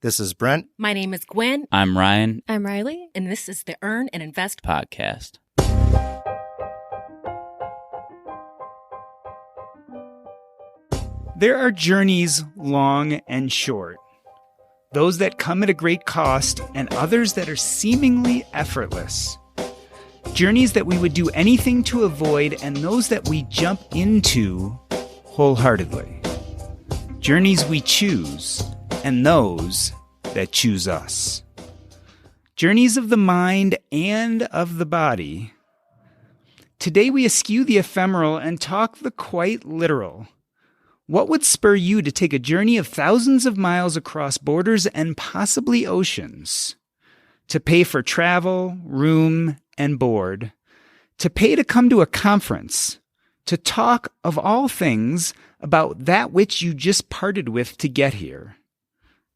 This is Brent. My name is Gwen. I'm Ryan. I'm Riley. And this is the Earn and Invest Podcast. There are journeys long and short. Those that come at a great cost and others that are seemingly effortless. Journeys that we would do anything to avoid and those that we jump into wholeheartedly. Journeys we choose and those that choose us. Journeys of the mind and of the body. Today we eschew the ephemeral and talk the quite literal. What would spur you to take a journey of thousands of miles across borders and possibly oceans? To pay for travel, room, and board. To pay to come to a conference. To talk, of all things, about that which you just parted with to get here.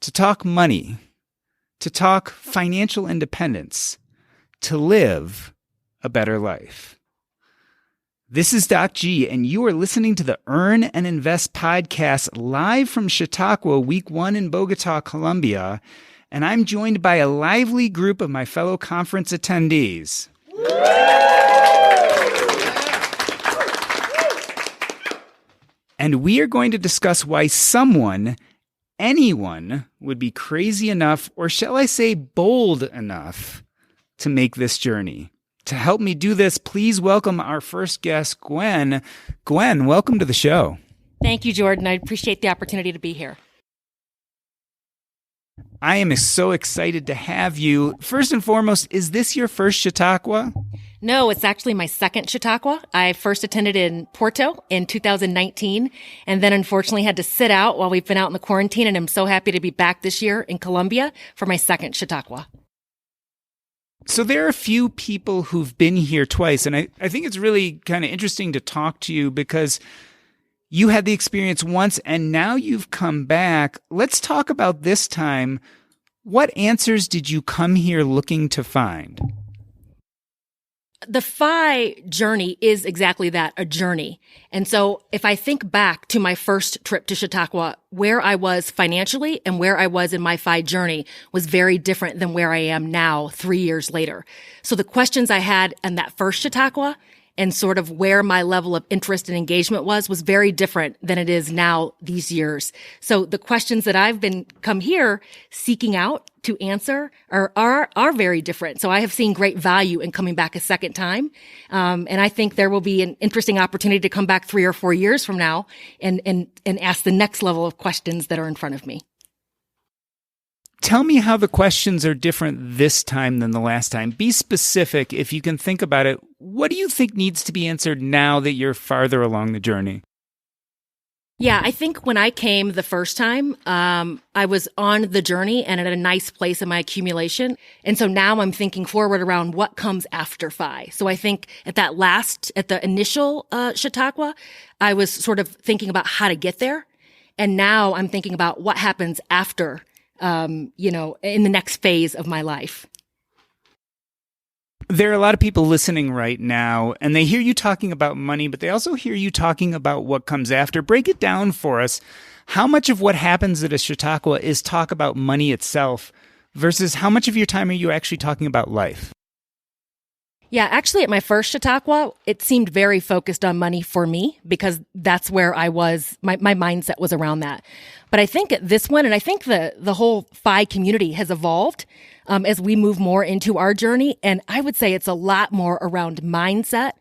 To talk money. To talk financial independence. To live a better life. This is Doc G, and you are listening to the Earn and Invest podcast live from Chautauqua, Week 1 in Bogota, Colombia, and I'm joined by a lively group of my fellow conference attendees. And we are going to discuss why anyone, would be crazy enough, or shall I say bold enough, to make this journey. To help me do this, please welcome our first guest, Gwen. Gwen, welcome to the show. Thank you, Jordan. I appreciate the opportunity to be here. I am so excited to have you. First and foremost, is this your first Chautauqua? No, it's actually my second Chautauqua. I first attended in Porto in 2019, and then unfortunately had to sit out while we've been out in the quarantine, and I'm so happy to be back this year in Colombia for my second Chautauqua. So there are a few people who've been here twice, and I think it's really kind of interesting to talk to you because you had the experience once and now you've come back. Let's talk about this time. What answers did you come here looking to find? The FI journey is exactly that, a journey. And so if I think back to my first trip to Chautauqua, where I was financially and where I was in my FI journey was very different than where I am now 3 years later. So the questions I had in that first Chautauqua and sort of where my level of interest and engagement was very different than it is now these years. So the questions that I've come here seeking out to answer are very different. So I have seen great value in coming back a second time. And I think there will be an interesting opportunity to come back 3 or 4 years from now and ask the next level of questions that are in front of me. Tell me how the questions are different this time than the last time. Be specific if you can think about it. What do you think needs to be answered now that you're farther along the journey? Yeah, I think when I came the first time, I was on the journey and at a nice place in my accumulation. And so now I'm thinking forward around what comes after FI. So I think at the initial Chautauqua, I was sort of thinking about how to get there. And now I'm thinking about what happens after in the next phase of my life. There are a lot of people listening right now, and they hear you talking about money, but they also hear you talking about what comes after. Break it down for us. How much of what happens at a Chautauqua is talk about money itself versus how much of your time are you actually talking about life? Yeah, actually, at my first Chautauqua, it seemed very focused on money for me because that's where I was. My mindset was around that. But I think at this one, and I think the whole FI community has evolved as we move more into our journey. And I would say it's a lot more around mindset,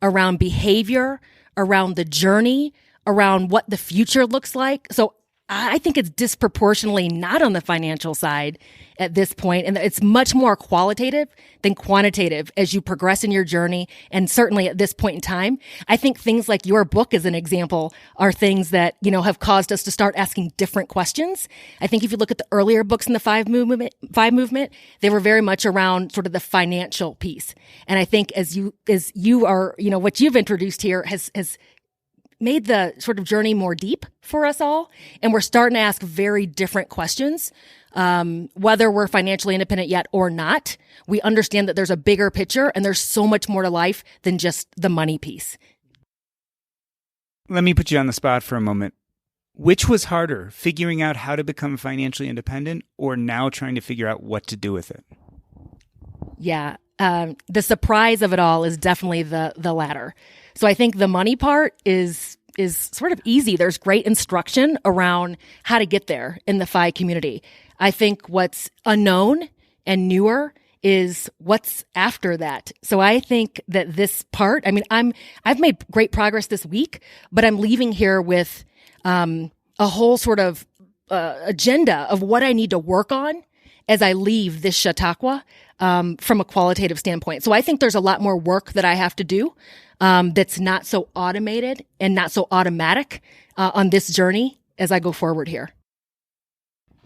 around behavior, around the journey, around what the future looks like. So I think it's disproportionately not on the financial side at this point, and it's much more qualitative than quantitative as you progress in your journey. And certainly at this point in time, I think things like your book as an example are things that, have caused us to start asking different questions. I think if you look at the earlier books in the FI movement, they were very much around sort of the financial piece. And I think as you are, what you've introduced here has made the sort of journey more deep for us all. And we're starting to ask very different questions. Whether we're financially independent yet or not, we understand that there's a bigger picture and there's so much more to life than just the money piece. Let me put you on the spot for a moment. Which was harder, figuring out how to become financially independent or now trying to figure out what to do with it? Yeah. The surprise of it all is definitely the latter. So I think the money part is sort of easy. There's great instruction around how to get there in the FI community. I think what's unknown and newer is what's after that. So I think that this part, I've made great progress this week, but I'm leaving here with a whole sort of agenda of what I need to work on as I leave this Chautauqua from a qualitative standpoint. So I think there's a lot more work that I have to do that's not so automated and not so automatic on this journey as I go forward here.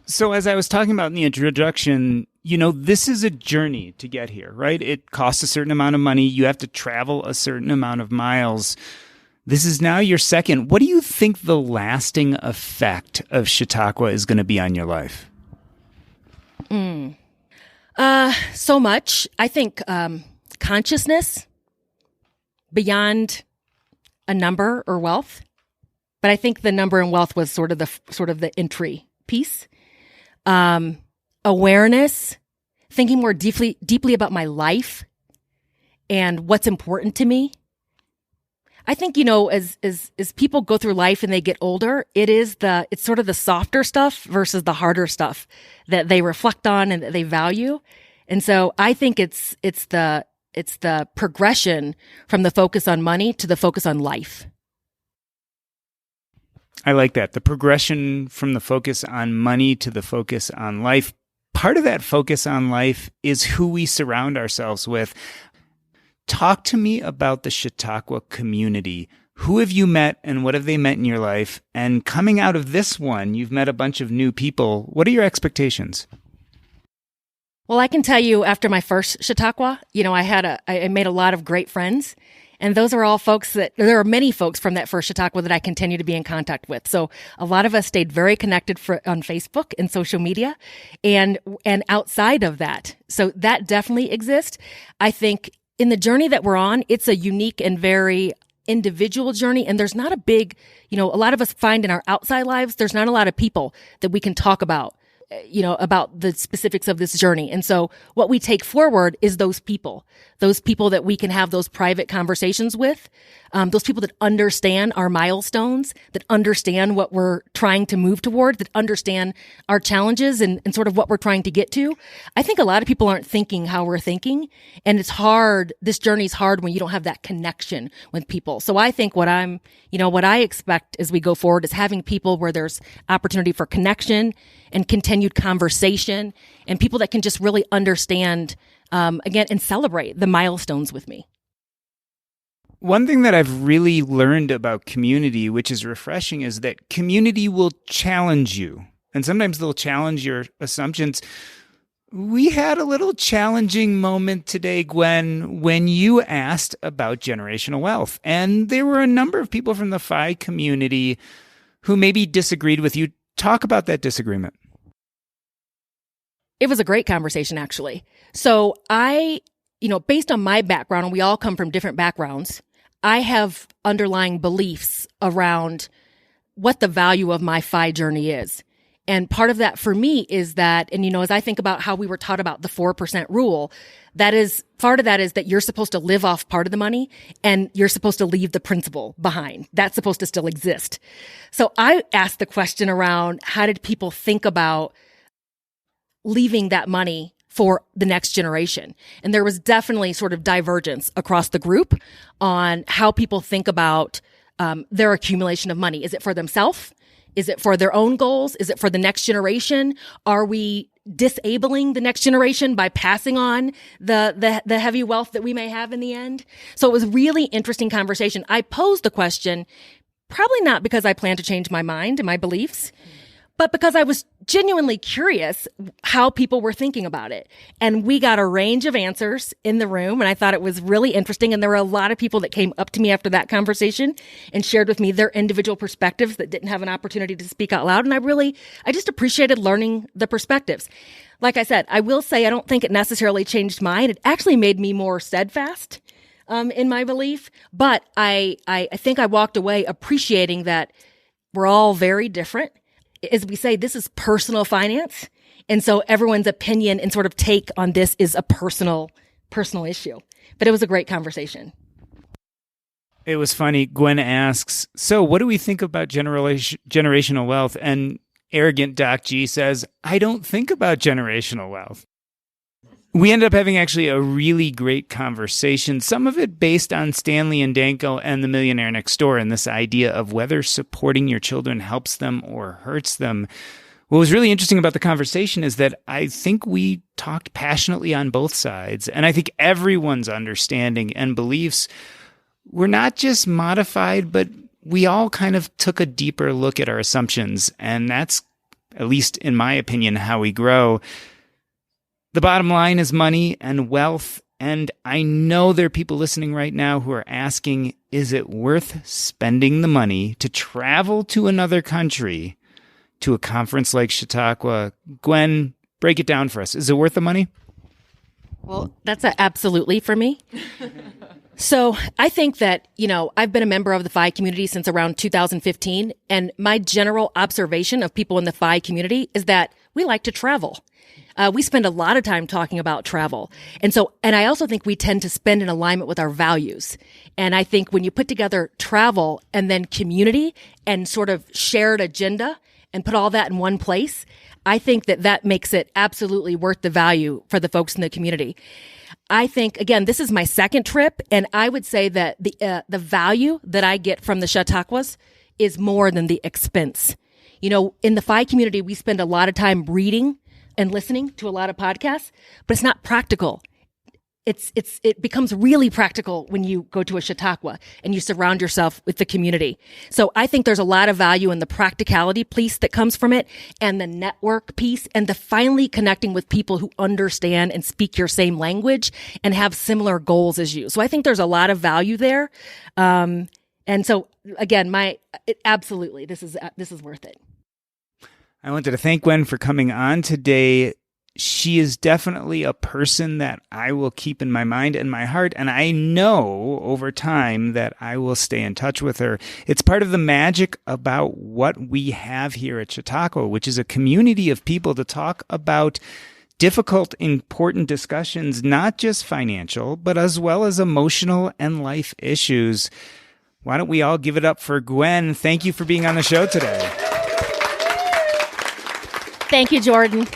So as I was talking about in the introduction, this is a journey to get here, right? It costs a certain amount of money. You have to travel a certain amount of miles. This is now your second. What do you think the lasting effect of Chautauqua is going to be on your life? So much. I think consciousness beyond a number or wealth. But I think the number and wealth was sort of the entry piece. Awareness, thinking more deeply about my life and what's important to me. I think, as people go through life and they get older, it's sort of the softer stuff versus the harder stuff that they reflect on and that they value. And so I think it's the progression from the focus on money to the focus on life. I like that. The progression from the focus on money to the focus on life. Part of that focus on life is who we surround ourselves with. Talk to me about the Chautauqua community. Who have you met and what have they meant in your life? And coming out of this one, you've met a bunch of new people. What are your expectations? Well, I can tell you after my first Chautauqua, I made a lot of great friends. And those are all folks there are many folks from that first Chautauqua that I continue to be in contact with. So a lot of us stayed very connected on Facebook and social media and outside of that. So that definitely exists. I think in the journey that we're on, it's a unique and very individual journey. And there's not a big, a lot of us find in our outside lives, there's not a lot of people that we can talk about the specifics of this journey. And so what we take forward is those people that we can have those private conversations with, those people that understand our milestones, that understand what we're trying to move toward, that understand our challenges and sort of what we're trying to get to. I think a lot of people aren't thinking how we're thinking, and it's hard. This journey's hard when you don't have that connection with people. So I think what I expect as we go forward is having people where there's opportunity for connection and continued conversation and people that can just really understand, again, and celebrate the milestones with me. One thing that I've really learned about community, which is refreshing, is that community will challenge you. And sometimes they'll challenge your assumptions. We had a little challenging moment today, Gwen, when you asked about generational wealth. And there were a number of people from the FI community who maybe disagreed with you. Talk about that disagreement. It was a great conversation, actually. So based on my background, and we all come from different backgrounds, I have underlying beliefs around what the value of my FI journey is. And part of that for me is that, and as I think about how we were taught about the 4% rule, part of that is that you're supposed to live off part of the money and you're supposed to leave the principal behind. That's supposed to still exist. So I asked the question around, how did people think about leaving that money for the next generation? And there was definitely sort of divergence across the group on how people think about their accumulation of money. Is it for themselves? Is it for their own goals? Is it for the next generation? Are we disabling the next generation by passing on the heavy wealth that we may have in the end? So it was really interesting conversation. I posed the question, probably not because I plan to change my mind and my beliefs, but because I was genuinely curious how people were thinking about it. And we got a range of answers in the room, and I thought it was really interesting. And there were a lot of people that came up to me after that conversation and shared with me their individual perspectives that didn't have an opportunity to speak out loud. And I just appreciated learning the perspectives. Like I said, I will say I don't think it necessarily changed mine. It actually made me more steadfast in my belief. But I think I walked away appreciating that we're all very different. As we say, this is personal finance. And so everyone's opinion and sort of take on this is a personal issue. But it was a great conversation. It was funny. Gwen asks, so what do we think about generational wealth? And arrogant Doc G says, I don't think about generational wealth. We ended up having actually a really great conversation, some of it based on Stanley and Danko and The Millionaire Next Door and this idea of whether supporting your children helps them or hurts them. What was really interesting about the conversation is that I think we talked passionately on both sides, and I think everyone's understanding and beliefs were not just modified, but we all kind of took a deeper look at our assumptions, and that's, at least in my opinion, how we grow. The bottom line is money and wealth, and I know there are people listening right now who are asking, is it worth spending the money to travel to another country, to a conference like Chautauqua? Gwen, break it down for us. Is it worth the money? Well, that's a absolutely for me. So I think that, I've been a member of the FI community since around 2015. And my general observation of people in the FI community is that we like to travel. We spend a lot of time talking about travel. And I also think we tend to spend in alignment with our values. And I think when you put together travel and then community and sort of shared agenda and put all that in one place, I think that makes it absolutely worth the value for the folks in the community. I think, again, this is my second trip, and I would say that the value that I get from the Chautauquas is more than the expense. In the FI community, we spend a lot of time reading and listening to a lot of podcasts, but it's not practical. It becomes really practical when you go to a Chautauqua and you surround yourself with the community. So I think there's a lot of value in the practicality piece that comes from it, and the network piece, and the finally connecting with people who understand and speak your same language and have similar goals as you. So I think there's a lot of value there. And so again, absolutely, this is worth it. I wanted to thank Gwen for coming on today. She is definitely a person that I will keep in my mind and my heart, and I know over time that I will stay in touch with her. It's part of the magic about what we have here at Chautauqua, which is a community of people to talk about difficult, important discussions, not just financial, but as well as emotional and life issues. Why don't we all give it up for Gwen? Thank you for being on the show today. Thank you, Jordan.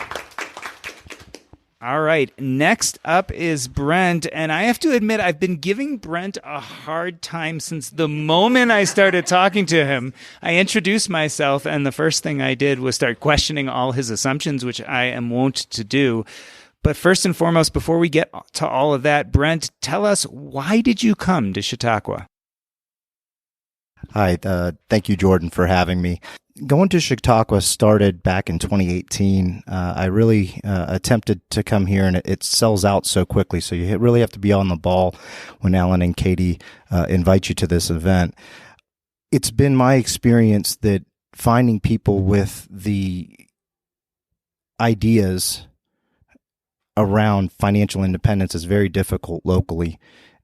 All right, next up is Brent, and I have to admit I've been giving Brent a hard time since the moment I started talking to him. I introduced myself, and the first thing I did was start questioning all his assumptions, which I am wont to do. But first and foremost, before we get to all of that, Brent, tell us, why did you come to Chautauqua? Hi, thank you, Jordan, for having me. Going to Chautauqua started back in 2018. I really attempted to come here, and it sells out so quickly. So you really have to be on the ball when Alan and Katie invite you to this event. It's been my experience that finding people with the ideas around financial independence is very difficult locally.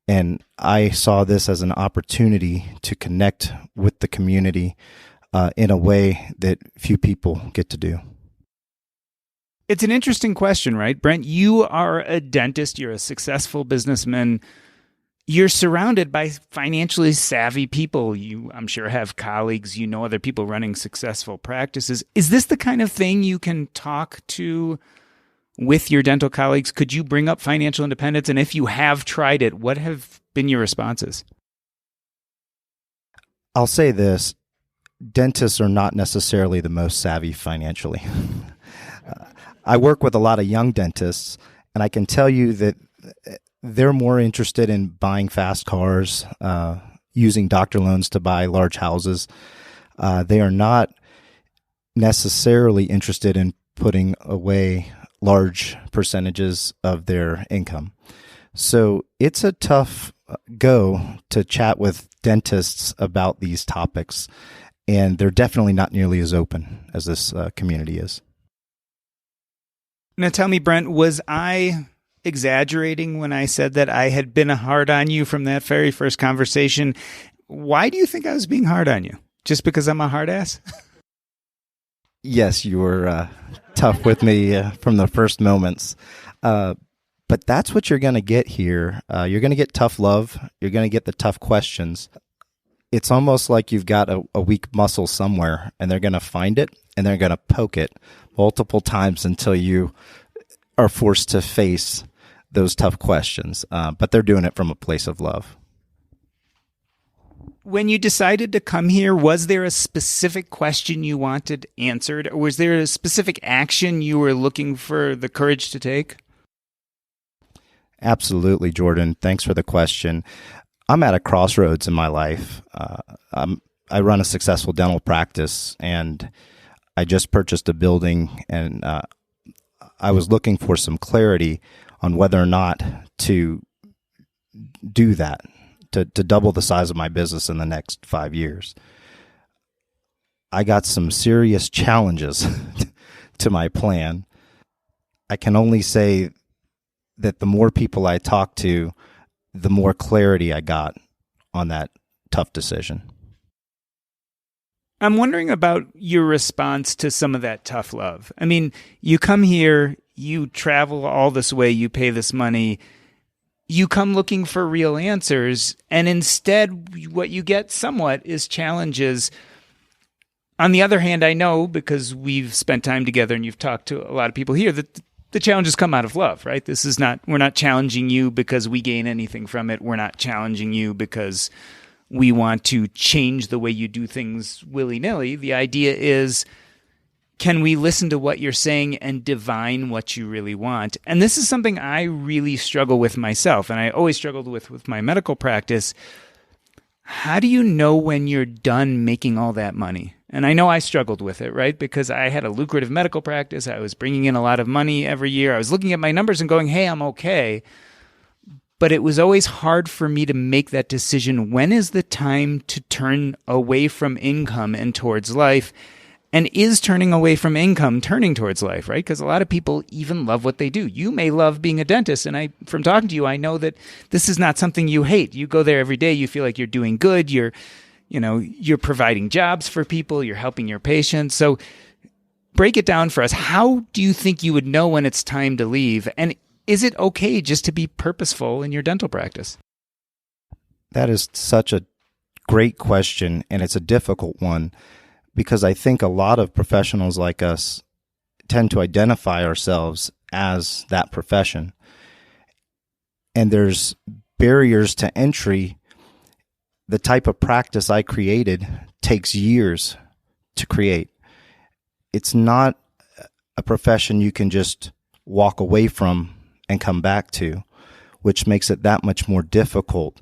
And I saw this as an opportunity to connect with the community in a way that few people get to do. It's an interesting question, right? Brent, you are a dentist. You're a successful businessman. You're surrounded by financially savvy people. You, I'm sure, have colleagues. You know other people running successful practices. Is this the kind of thing you can talk to with your dental colleagues? Could you bring up financial independence? And if you have tried it, what have been your responses? I'll say this. Dentists are not necessarily the most savvy financially. I work with a lot of young dentists, and I can tell you that they're more interested in buying fast cars, using doctor loans to buy large houses. They are not necessarily interested in putting away large percentages of their income. So it's a tough go to chat with dentists about these topics. And they're definitely not nearly as open as this community is. Now tell me, Brent, was I exaggerating when I said that I had been hard on you from that very first conversation? Why do you think I was being hard on you? Just because I'm a hard ass? Yes, you were tough with me from the first moments. But that's what you're going to get here. You're going to get tough love. You're going to get the tough questions. It's almost like you've got a weak muscle somewhere, and they're going to find it, and they're going to poke it multiple times until you are forced to face those tough questions. But they're doing it from a place of love. When you decided to come here, was there a specific question you wanted answered? Or was there a specific action you were looking for the courage to take? Absolutely, Jordan. Thanks for the question. I'm at a crossroads in my life. I run a successful dental practice, and I just purchased a building, and I was looking for some clarity on whether or not to do that. To double the size of my business in the next 5 years. I got some serious challenges to my plan. I can only say that the more people I talked to, the more clarity I got on that tough decision. I'm wondering about your response to some of that tough love. I mean, you come here, you travel all this way, you pay this money, you come looking for real answers, and instead what you get somewhat is challenges. On the other hand, I know, because we've spent time together and you've talked to a lot of people here, that the challenges come out of love, right? We're not challenging you because we gain anything from it. We're not challenging you because we want to change the way you do things willy-nilly. The idea is, can we listen to what you're saying and divine what you really want? And this is something I really struggle with myself, and I always struggled with my medical practice. How do you know when you're done making all that money? And I know I struggled with it, right? Because I had a lucrative medical practice. I was bringing in a lot of money every year. I was looking at my numbers and going, hey, I'm okay. But it was always hard for me to make that decision. When is the time to turn away from income and towards life? And is turning away from income turning towards life, right? Because a lot of people even love what they do. You may love being a dentist, and from talking to you, I know that this is not something you hate. You go there every day, you feel like you're doing good, you're providing jobs for people, you're helping your patients. So break it down for us. How do you think you would know when it's time to leave? And is it okay just to be purposeful in your dental practice? That is such a great question, and it's a difficult one. Because I think a lot of professionals like us tend to identify ourselves as that profession. And there's barriers to entry. The type of practice I created takes years to create. It's not a profession you can just walk away from and come back to, which makes it that much more difficult.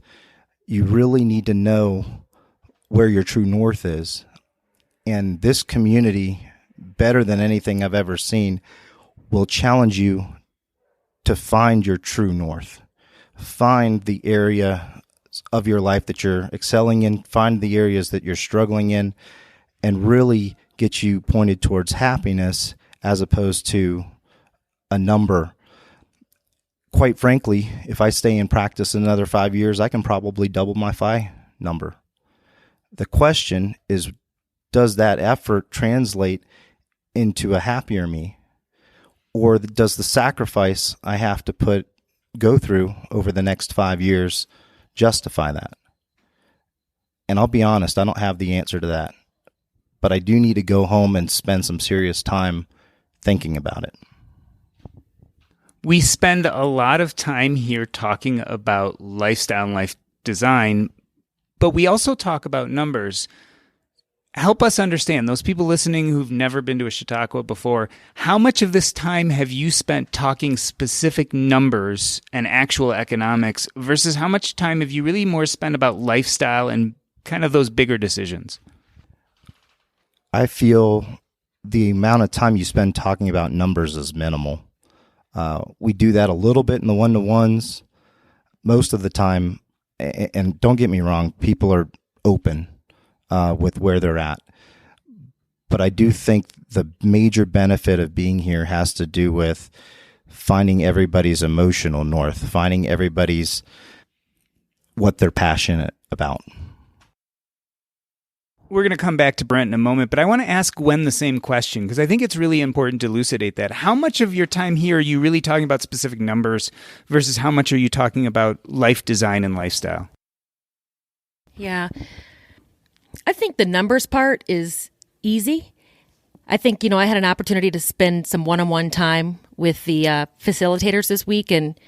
You really need to know where your true north is. And this community, better than anything I've ever seen, will challenge you to find your true north. Find the area of your life that you're excelling in, find the areas that you're struggling in, and really get you pointed towards happiness as opposed to a number. Quite frankly, if I stay in practice another 5 years, I can probably double my FI number. The question is, does that effort translate into a happier me? Or does the sacrifice I have to go through over the next 5 years justify that? And I'll be honest, I don't have the answer to that. But I do need to go home and spend some serious time thinking about it. We spend a lot of time here talking about lifestyle and life design, but we also talk about numbers. Help us understand, those people listening who've never been to a Chautauqua before, how much of this time have you spent talking specific numbers and actual economics versus how much time have you really more spent about lifestyle and kind of those bigger decisions? I feel the amount of time you spend talking about numbers is minimal. We do that a little bit in the one-to-ones. Most of the time, and don't get me wrong, people are open with where they're at. But I do think the major benefit of being here has to do with finding everybody's emotional north, finding everybody's what they're passionate about. We're going to come back to Brent in a moment, but I want to ask Gwen the same question because I think it's really important to elucidate that. How much of your time here are you really talking about specific numbers versus how much are you talking about life design and lifestyle? Yeah. I think the numbers part is easy. I think, I had an opportunity to spend some one-on-one time with the facilitators this week, and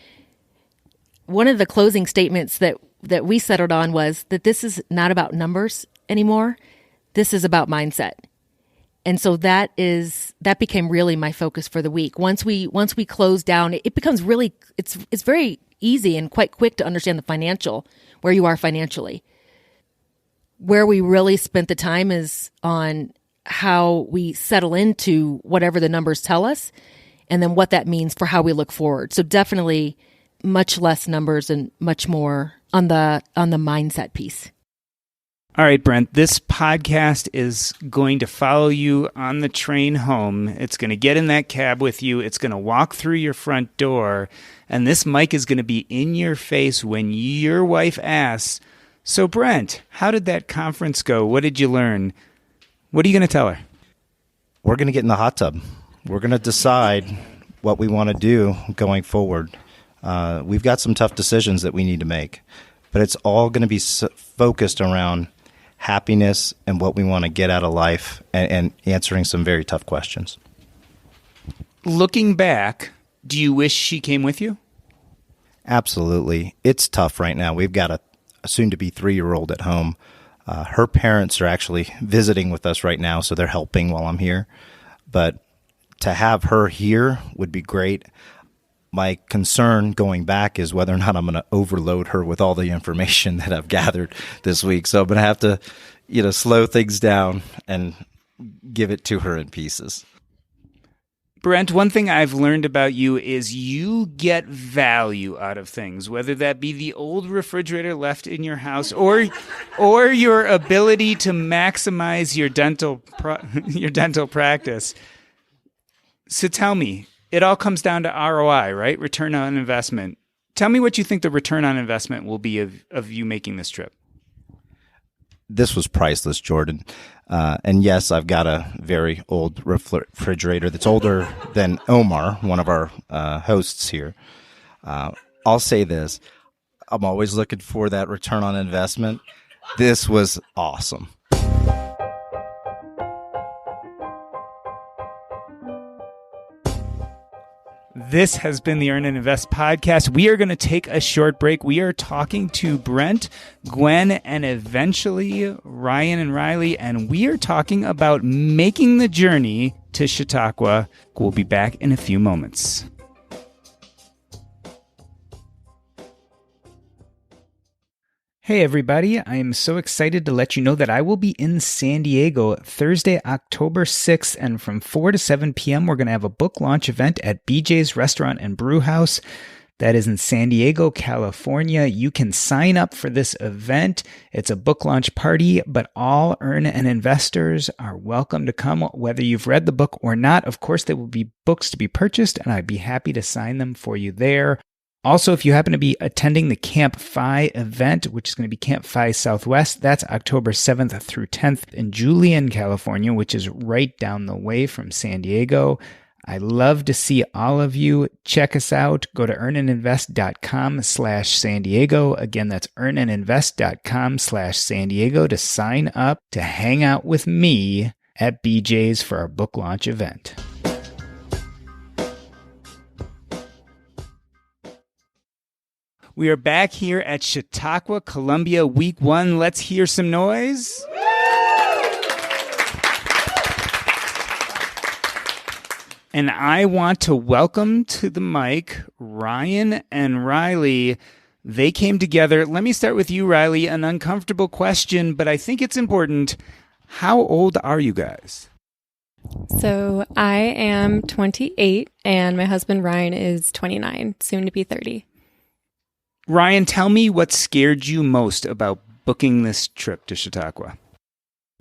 one of the closing statements that we settled on was that this is not about numbers anymore. This is about mindset. And so that became really my focus for the week. Once we close down, it becomes really, it's very easy and quite quick to understand where you are financially. Where we really spent the time is on how we settle into whatever the numbers tell us, and then what that means for how we look forward. So definitely much less numbers and much more on the mindset piece. All right, Brent, this podcast is going to follow you on the train home. It's going to get in that cab with you. It's going to walk through your front door, and this mic is going to be in your face when your wife asks, "So, Brent, how did that conference go? What did you learn?" What are you going to tell her? We're going to get in the hot tub. We're going to decide what we want to do going forward. We've got some tough decisions that we need to make, but it's all going to be focused around happiness and what we want to get out of life and answering some very tough questions. Looking back, do you wish she came with you? Absolutely. It's tough right now. We've got a soon-to-be 3-year-old at home. Her parents are actually visiting with us right now, so they're helping while I'm here. But to have her here would be great. My concern going back is whether or not I'm going to overload her with all the information that I've gathered this week. So I'm going to have to, slow things down and give it to her in pieces. Brent, one thing I've learned about you is you get value out of things, whether that be the old refrigerator left in your house or your ability to maximize your dental practice. So tell me, it all comes down to ROI, right? Return on investment. Tell me what you think the return on investment will be of you making this trip. This was priceless, Jordan. And yes, I've got a very old refrigerator that's older than Omar, one of our hosts here. I'll say this. I'm always looking for that return on investment. This was awesome. This has been the Earn and Invest podcast. We are going to take a short break. We are talking to Brent, Gwen, and eventually Ryan and Riley, and we are talking about making the journey to Chautauqua. We'll be back in a few moments. Hey everybody, I am so excited to let you know that I will be in San Diego Thursday, October 6th, and from 4 to 7 p.m. we're going to have a book launch event at BJ's Restaurant and Brew House. That is in San Diego, California. You can sign up for this event. It's a book launch party, but all Earn and Investors are welcome to come, whether you've read the book or not. Of course, there will be books to be purchased, and I'd be happy to sign them for you there. Also, if you happen to be attending the Camp Phi event, which is going to be Camp Phi Southwest, that's October 7th through 10th in Julian, California, which is right down the way from San Diego. I love to see all of you. Check us out. Go to earnandinvest.com/San Diego. Again, that's earnandinvest.com/San Diego to sign up to hang out with me at BJ's for our book launch event. We are back here at Chautauqua Colombia, week 1. Let's hear some noise. And I want to welcome to the mic Ryan and Riley. They came together. Let me start with you, Riley. An uncomfortable question, but I think it's important. How old are you guys? So I am 28 and my husband Ryan is 29, soon to be 30. Ryan, tell me what scared you most about booking this trip to Chautauqua.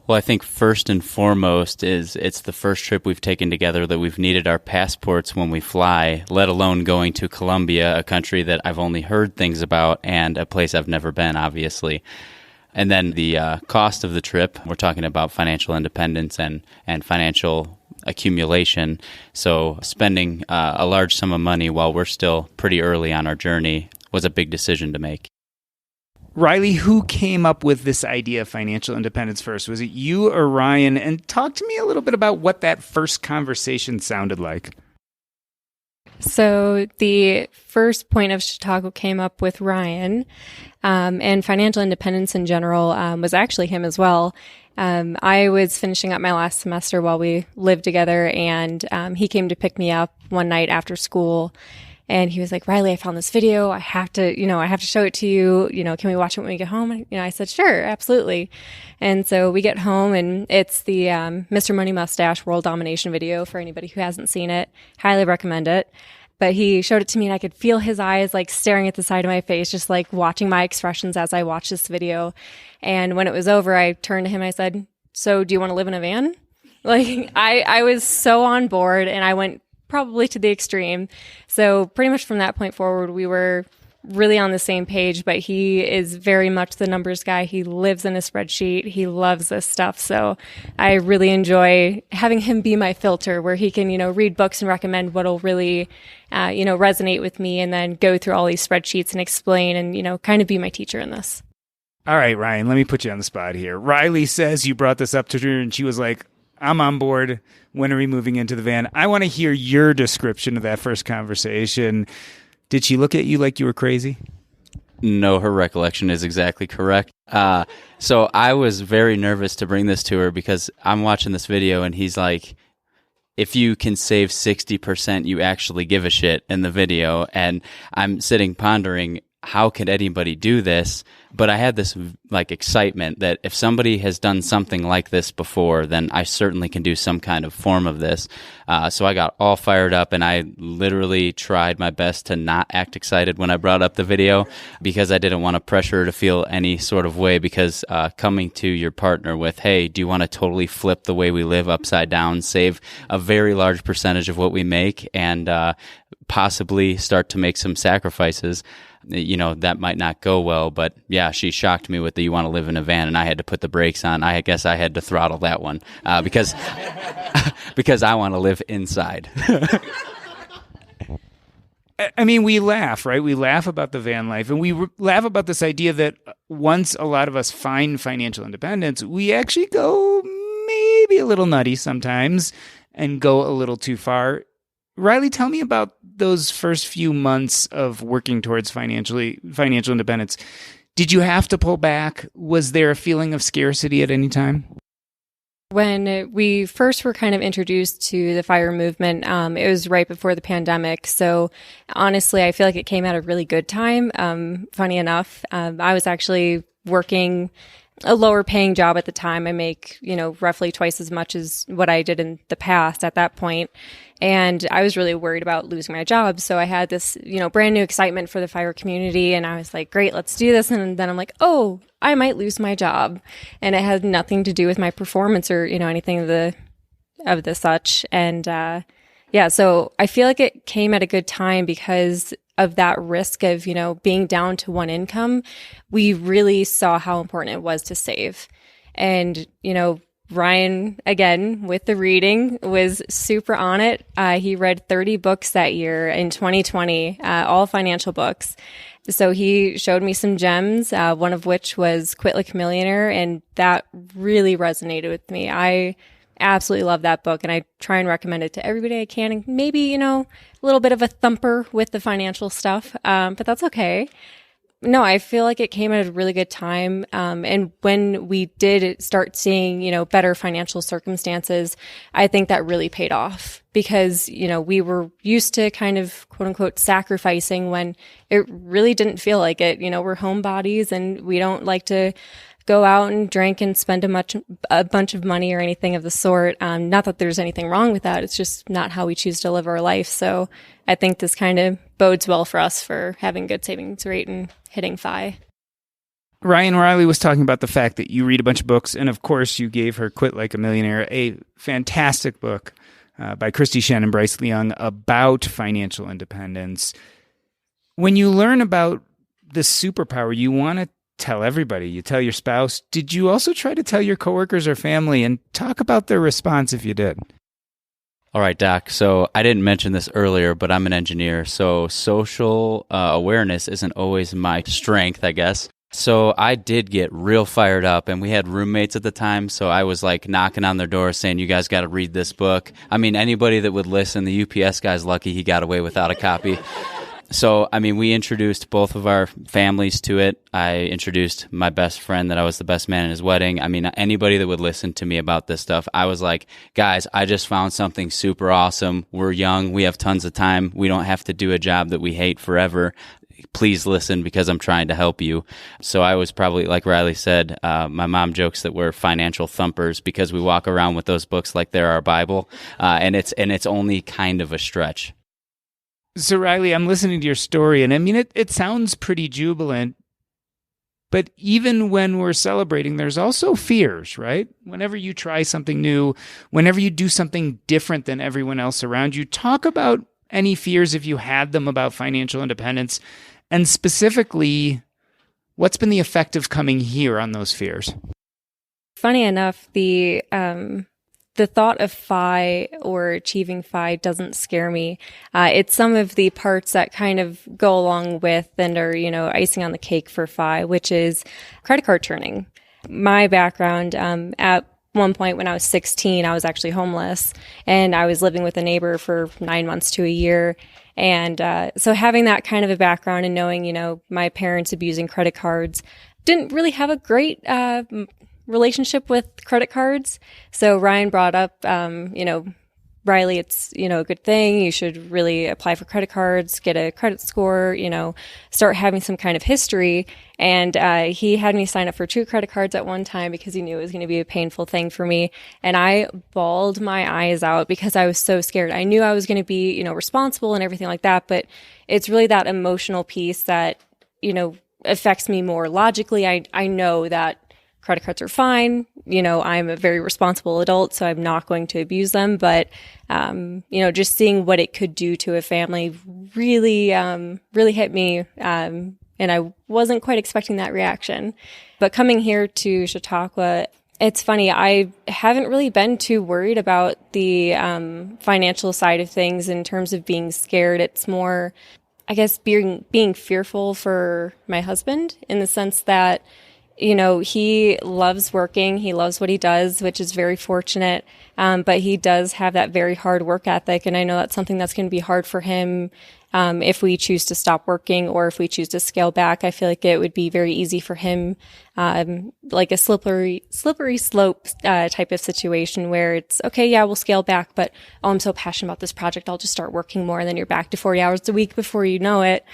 Well, I think first and foremost is it's the first trip we've taken together that we've needed our passports when we fly, let alone going to Colombia, a country that I've only heard things about and a place I've never been, obviously. And then the cost of the trip, we're talking about financial independence and financial accumulation. So spending a large sum of money while we're still pretty early on our journey was a big decision to make. Riley, who came up with this idea of financial independence first? Was it you or Ryan? And talk to me a little bit about what that first conversation sounded like. So the first point of Chautauqua came up with Ryan, and financial independence in general was actually him as well. I was finishing up my last semester while we lived together, and he came to pick me up one night after school. And he was like, Riley, I found this video. I have to show it to you. Can we watch it when we get home? I said, sure, absolutely. And so we get home, and it's the Mr. Money Mustache World Domination video for anybody who hasn't seen it. Highly recommend it. But he showed it to me, and I could feel his eyes like staring at the side of my face, just like watching my expressions as I watched this video. And when it was over, I turned to him and I said, so do you want to live in a van? Like I was so on board, and I went probably to the extreme. So pretty much from that point forward, we were really on the same page, but he is very much the numbers guy. He lives in a spreadsheet. He loves this stuff. So I really enjoy having him be my filter, where he can, read books and recommend what'll really, resonate with me, and then go through all these spreadsheets and explain and, kind of be my teacher in this. All right, Ryan, let me put you on the spot here. Riley says you brought this up to her and she was like, I'm on board. When are we moving into the van? I want to hear your description of that first conversation. Did she look at you like you were crazy? No, her recollection is exactly correct. So I was very nervous to bring this to her because I'm watching this video and he's like, if you can save 60%, you actually give a shit in the video. And I'm sitting pondering, how could anybody do this? But I had this excitement that if somebody has done something like this before, then I certainly can do some kind of form of this. So I got all fired up, and I literally tried my best to not act excited when I brought up the video, because I didn't want to pressure her to feel any sort of way, because coming to your partner with, hey, do you want to totally flip the way we live upside down, save a very large percentage of what we make, and possibly start to make some sacrifices, that might not go well. But yeah, she shocked me with the you want to live in a van, and I had to put the brakes on. I guess I had to throttle that one because because I want to live inside. I mean, we laugh, right? We laugh about the van life, and we laugh about this idea that once a lot of us find financial independence, we actually go maybe a little nutty sometimes and go a little too far. Riley, tell me about those first few months of working towards financial independence. Did you have to pull back? Was there a feeling of scarcity at any time? When we first were kind of introduced to the FIRE movement, it was right before the pandemic. So honestly, I feel like it came at a really good time. Funny enough, I was actually working a lower paying job at the time. I make, roughly twice as much as what I did in the past at that point. And I was really worried about losing my job. So I had this, brand new excitement for the FIRE community. And I was like, great, let's do this. And then I'm like, oh, I might lose my job. And it had nothing to do with my performance or, anything of the such. And, so I feel like it came at a good time because of that risk of, being down to one income. We really saw how important it was to save. And, Ryan, again, with the reading, was super on it. He read 30 books that year in 2020, all financial books. So he showed me some gems, one of which was Quit Like a Millionaire, and that really resonated with me. I absolutely love that book, and I try and recommend it to everybody I can. And maybe, a little bit of a thumper with the financial stuff, but that's okay. No, I feel like it came at a really good time. And when we did start seeing, better financial circumstances, I think that really paid off because, we were used to kind of quote unquote sacrificing when it really didn't feel like it. We're homebodies and we don't like to go out and drink and spend a bunch of money or anything of the sort. Not that there's anything wrong with that. It's just not how we choose to live our life. So I think this kind of bodes well for us for having good savings rate and hitting FI. Ryan, Riley was talking about the fact that you read a bunch of books, and of course you gave her Quit Like a Millionaire, a fantastic book by Christy Shen and Bryce Leung about financial independence. When you learn about this superpower, you want to tell everybody. You tell your spouse. Did you also try to tell your coworkers or family, and talk about their response if you did? All right, Doc. So I didn't mention this earlier, but I'm an engineer. So social awareness isn't always my strength, I guess. So I did get real fired up, and we had roommates at the time. So I was like knocking on their door saying, you guys got to read this book. I mean, anybody that would listen, the UPS guy's lucky he got away without a copy. So, I mean, we introduced both of our families to it. I introduced my best friend that I was the best man in his wedding. I mean, anybody that would listen to me about this stuff, I was like, guys, I just found something super awesome. We're young. We have tons of time. We don't have to do a job that we hate forever. Please listen because I'm trying to help you. So I was probably, like Riley said, my mom jokes that we're financial thumpers because we walk around with those books like they're our Bible. And it's only kind of a stretch. So, Riley, I'm listening to your story, and I mean, it sounds pretty jubilant, but even when we're celebrating, there's also fears, right? Whenever you try something new, whenever you do something different than everyone else around you, talk about any fears, if you had them, about financial independence, and specifically, what's been the effect of coming here on those fears? Funny enough, the thought of FI or achieving FI doesn't scare me. It's some of the parts that kind of go along with and are, icing on the cake for FI, which is credit card churning. My background, at one point when I was 16, I was actually homeless, and I was living with a neighbor for 9 months to a year. And so having that kind of a background and knowing, my parents abusing credit cards, didn't really have a great relationship with credit cards. So Ryan brought up, Riley, it's, a good thing. You should really apply for credit cards, get a credit score, start having some kind of history. And he had me sign up for 2 credit cards at one time because he knew it was going to be a painful thing for me. And I bawled my eyes out because I was so scared. I knew I was going to be, responsible and everything like that. But it's really that emotional piece that, affects me more logically. I know that credit cards are fine. I'm a very responsible adult, so I'm not going to abuse them. But, just seeing what it could do to a family really, really hit me. And I wasn't quite expecting that reaction. But coming here to Chautauqua, it's funny. I haven't really been too worried about the financial side of things in terms of being scared. It's more, I guess, being fearful for my husband in the sense that, he loves working. He loves what he does, which is very fortunate. But he does have that very hard work ethic. And I know that's something that's going to be hard for him if we choose to stop working or if we choose to scale back. I feel like it would be very easy for him, like a slippery slope type of situation where it's, okay, yeah, we'll scale back. But, oh, I'm so passionate about this project. I'll just start working more. And then you're back to 40 hours a week before you know it.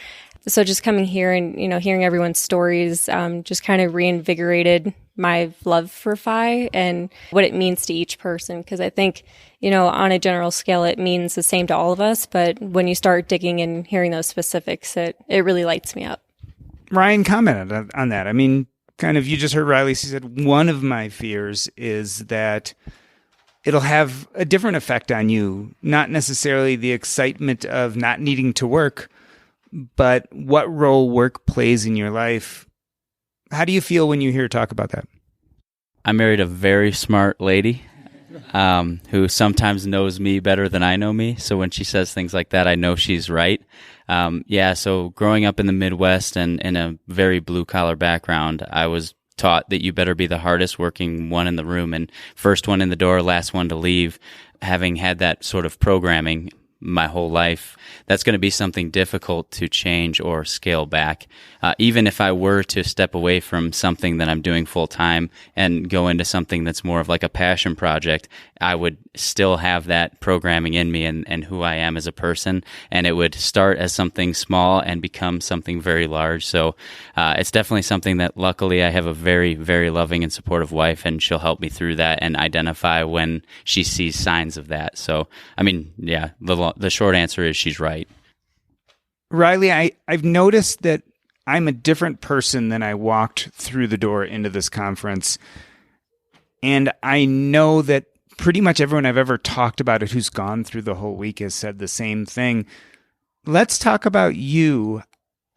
So just coming here and, hearing everyone's stories, just kind of reinvigorated my love for FI and what it means to each person. Because I think, on a general scale, it means the same to all of us. But when you start digging and hearing those specifics, it really lights me up. Ryan commented on that. I mean, kind of, you just heard Riley. She said, one of my fears is that it'll have a different effect on you, not necessarily the excitement of not needing to work, but what role work plays in your life. How do you feel when you hear her talk about that? I married a very smart lady who sometimes knows me better than I know me. So when she says things like that, I know she's right. So growing up in the Midwest and in a very blue-collar background, I was taught that you better be the hardest working one in the room and first one in the door, last one to leave. Having had that sort of programming my whole life, that's going to be something difficult to change or scale back. Even if I were to step away from something that I'm doing full time and go into something that's more of like a passion project, I would still have that programming in me and who I am as a person. And it would start as something small and become something very large. So it's definitely something that luckily I have a very, very loving and supportive wife, and she'll help me through that and identify when she sees signs of that. So, I mean, yeah, the short answer is she's right. Riley, I've noticed that I'm a different person than I walked through the door into this conference. And I know that pretty much everyone I've ever talked about it who's gone through the whole week has said the same thing. Let's talk about you.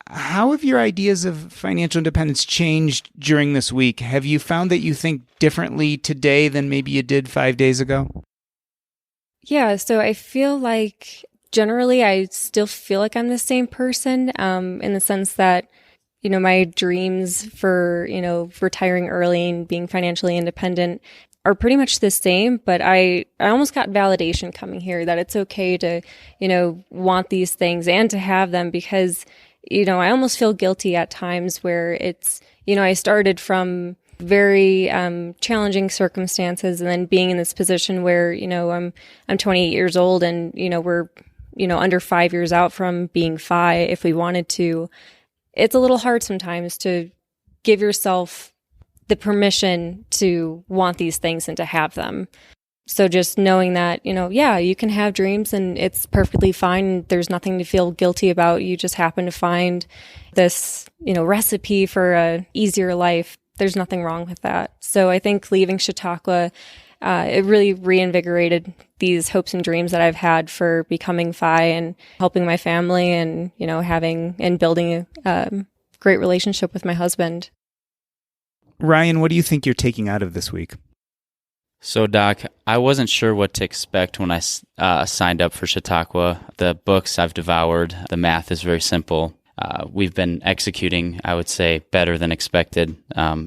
how have your ideas of financial independence changed during this week? Have you found that you think differently today than maybe you did 5 days ago? Yeah, so I feel like generally I still feel like I'm the same person in the sense that, my dreams for, retiring early and being financially independent are pretty much the same, but I almost got validation coming here that it's okay to, want these things and to have them because, I almost feel guilty at times where it's, I started from very challenging circumstances and then being in this position where, I'm 28 years old and, we're, under 5 years out from being FI if we wanted to. It's a little hard sometimes to give yourself the permission to want these things and to have them. So just knowing that, you can have dreams and it's perfectly fine. There's nothing to feel guilty about. You just happen to find this, recipe for a easier life. There's nothing wrong with that. So I think leaving Chautauqua, it really reinvigorated these hopes and dreams that I've had for becoming FI and helping my family and, having and building a great relationship with my husband. Ryan, what do you think you're taking out of this week? So, Doc, I wasn't sure what to expect when I signed up for Chautauqua. The books I've devoured, the math is very simple. We've been executing, I would say, better than expected,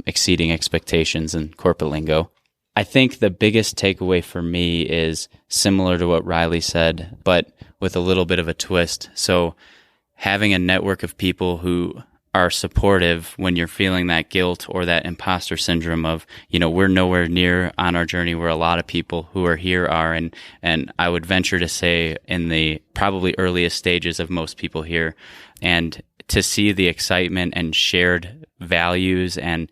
exceeding expectations in corporate lingo. I think the biggest takeaway for me is similar to what Riley said, but with a little bit of a twist. So having a network of people who are supportive when you're feeling that guilt or that imposter syndrome of, we're nowhere near on our journey where a lot of people who are here are. And I would venture to say in the probably earliest stages of most people here. And to see the excitement and shared values and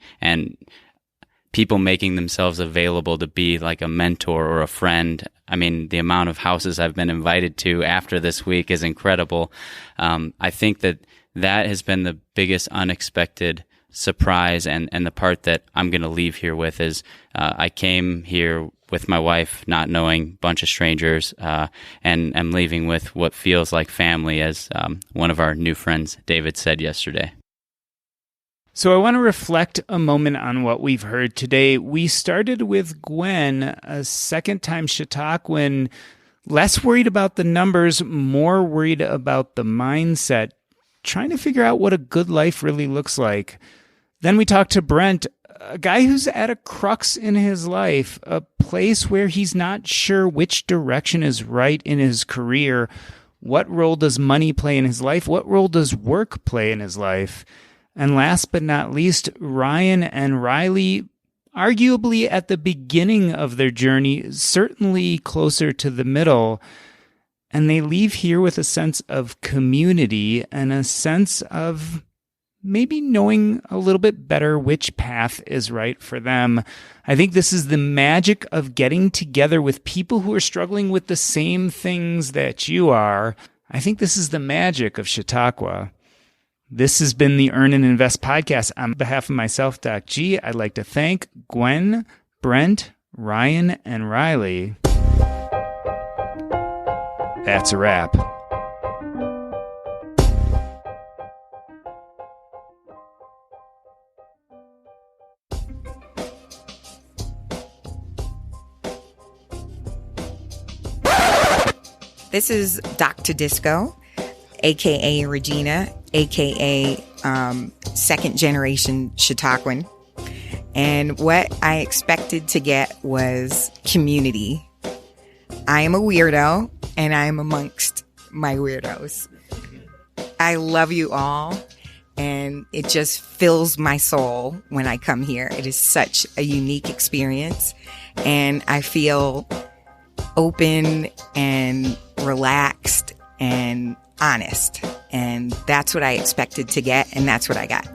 people making themselves available to be like a mentor or a friend. I mean, the amount of houses I've been invited to after this week is incredible. I think that has been the biggest unexpected surprise and the part that I'm going to leave here with is I came here with my wife not knowing a bunch of strangers and I'm leaving with what feels like family, as one of our new friends, David, said yesterday. So I want to reflect a moment on what we've heard today. We started with Gwen, a second-time Chautauquan, less worried about the numbers, more worried about the mindset, trying to figure out what a good life really looks like. Then we talked to Brent, a guy who's at a crux in his life, a place where he's not sure which direction is right in his career. What role does money play in his life? What role does work play in his life? And last but not least, Ryan and Riley, arguably at the beginning of their journey, certainly closer to the middle. And they leave here with a sense of community and a sense of maybe knowing a little bit better which path is right for them. I think this is the magic of getting together with people who are struggling with the same things that you are. I think this is the magic of Chautauqua. This has been the Earn and Invest podcast. On behalf of myself, Doc G, I'd like to thank Gwen, Brent, Ryan, and Riley. That's a wrap. This is Dr. Disco, a.k.a. Regina, a.k.a. second generation Chautauquan. And what I expected to get was community. I am a weirdo, and I am amongst my weirdos. I love you all, and it just fills my soul when I come here. It is such a unique experience, and I feel open and relaxed and honest. And that's what I expected to get, and that's what I got.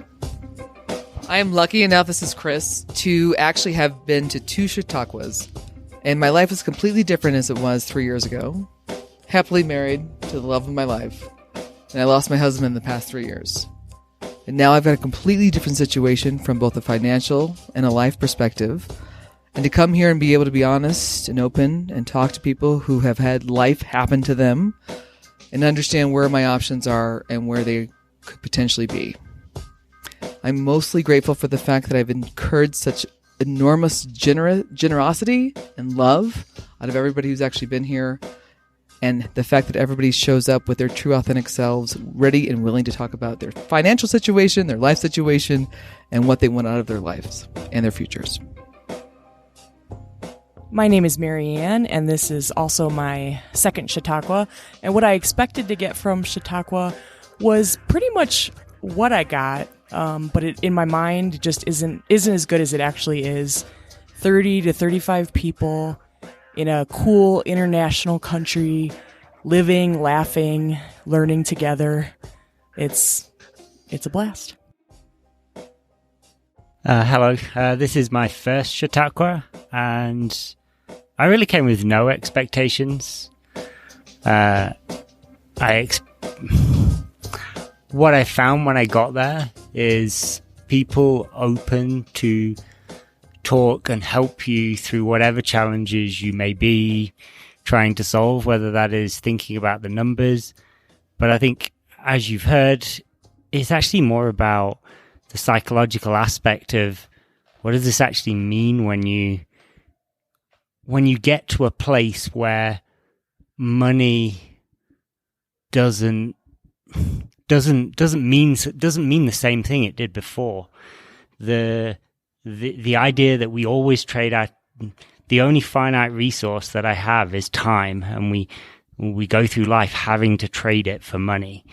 I am lucky enough, this is Chris, to actually have been to 2 Chautauquas. And my life is completely different as it was 3 years ago. Happily married to the love of my life. And I lost my husband in the past 3 years. And now I've got a completely different situation from both a financial and a life perspective. And to come here and be able to be honest and open and talk to people who have had life happen to them and understand where my options are and where they could potentially be. I'm mostly grateful for the fact that I've incurred such enormous generosity and love out of everybody who's actually been here, and the fact that everybody shows up with their true authentic selves, ready and willing to talk about their financial situation, their life situation, and what they want out of their lives and their futures. My name is Mary Ann, and this is also my second Chautauqua. And what I expected to get from Chautauqua was pretty much what I got, but in my mind, it just isn't as good as it actually is. 30 to 35 people in a cool international country, living, laughing, learning together. It's a blast. Hello, this is my first Chautauqua, and I really came with no expectations. What I found when I got there is people open to talk and help you through whatever challenges you may be trying to solve, whether that is thinking about the numbers. But I think, as you've heard, it's actually more about the psychological aspect of what does this actually mean when you get to a place where money doesn't mean the same thing it did before. The idea that we always trade the only finite resource that I have is time, and we go through life having to trade it for money.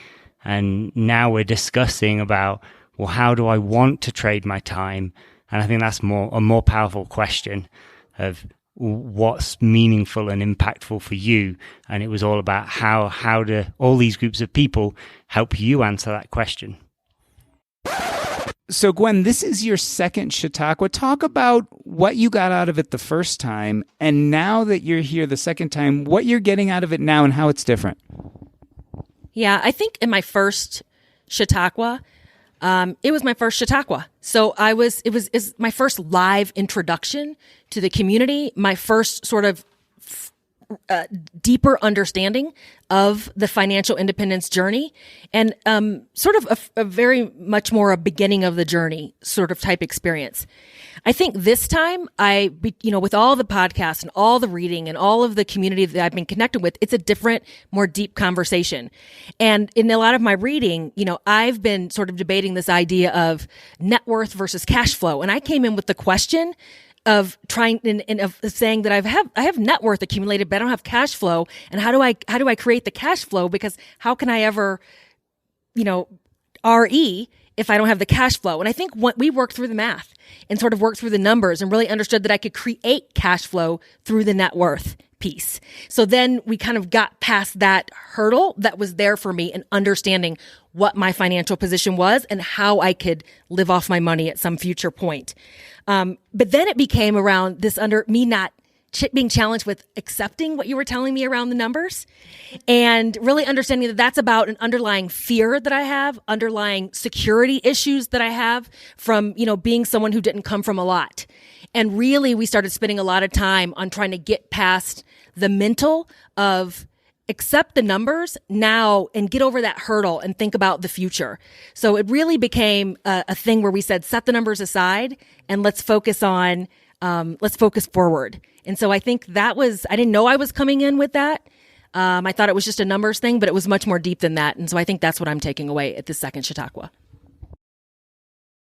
And now we're discussing about, well, how do I want to trade my time? And I think that's a more powerful question of what's meaningful and impactful for you. And it was all about how do all these groups of people help you answer that question. So, Gwen, this is your second Chautauqua. Talk about what you got out of it the first time, and now that you're here the second time, what you're getting out of it now and how it's different. Yeah, I think in my first Chautauqua, it was my first Chautauqua. So it was my first live introduction to the community, my first sort of deeper understanding of the financial independence journey, and sort of a very much more a beginning of the journey sort of type experience. I think this time with all the podcasts and all the reading and all of the community that I've been connected with, it's a different, more deep conversation. And in a lot of my reading, I've been sort of debating this idea of net worth versus cash flow. And I came in with the question of trying and of saying that I have net worth accumulated, but I don't have cash flow. And how do I create the cash flow? Because how can I ever, RE if I don't have the cash flow? And I think we worked through the math and sort of worked through the numbers and really understood that I could create cash flow through the net worth piece. So then we kind of got past that hurdle that was there for me in understanding what my financial position was and how I could live off my money at some future point. But then it became around this me not being challenged with accepting what you were telling me around the numbers and really understanding that that's about an underlying fear that I have, underlying security issues that I have from, being someone who didn't come from a lot. And really, we started spending a lot of time on trying to get past the mental of accept the numbers now and get over that hurdle and think about the future. So it really became a thing where we said, set the numbers aside and let's focus forward. And so I think I didn't know I was coming in with that. I thought it was just a numbers thing, but it was much more deep than that. And so I think that's what I'm taking away at the second Chautauqua.